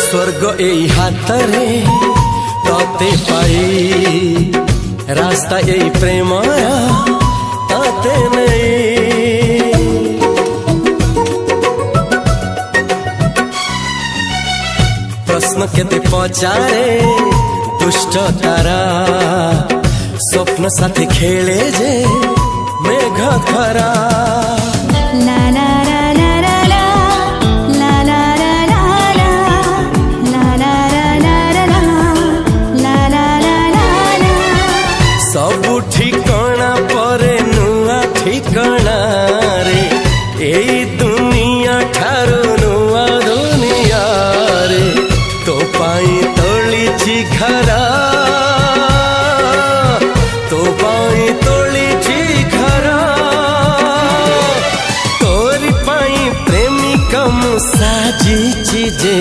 स्वर्ग एई हातरे तते पाई रास्ता एई प्रेमाया तते नहीं। प्रश्न केते पचारे दुष्ट तारा स्वप्न साथी खेले जे मेघ खरा। ला ला ला ला ला ला ला ला ला ला ला ला ला ला। सबु ठिकाना परे नुआ ठिकाना रे एई दुनिया ठारू नुआ दुनिया रे। तो पाई तोलिछि घरा तो पाई तोलिछि घरा तोरी पाई प्रेमिका मु साजिछि जे।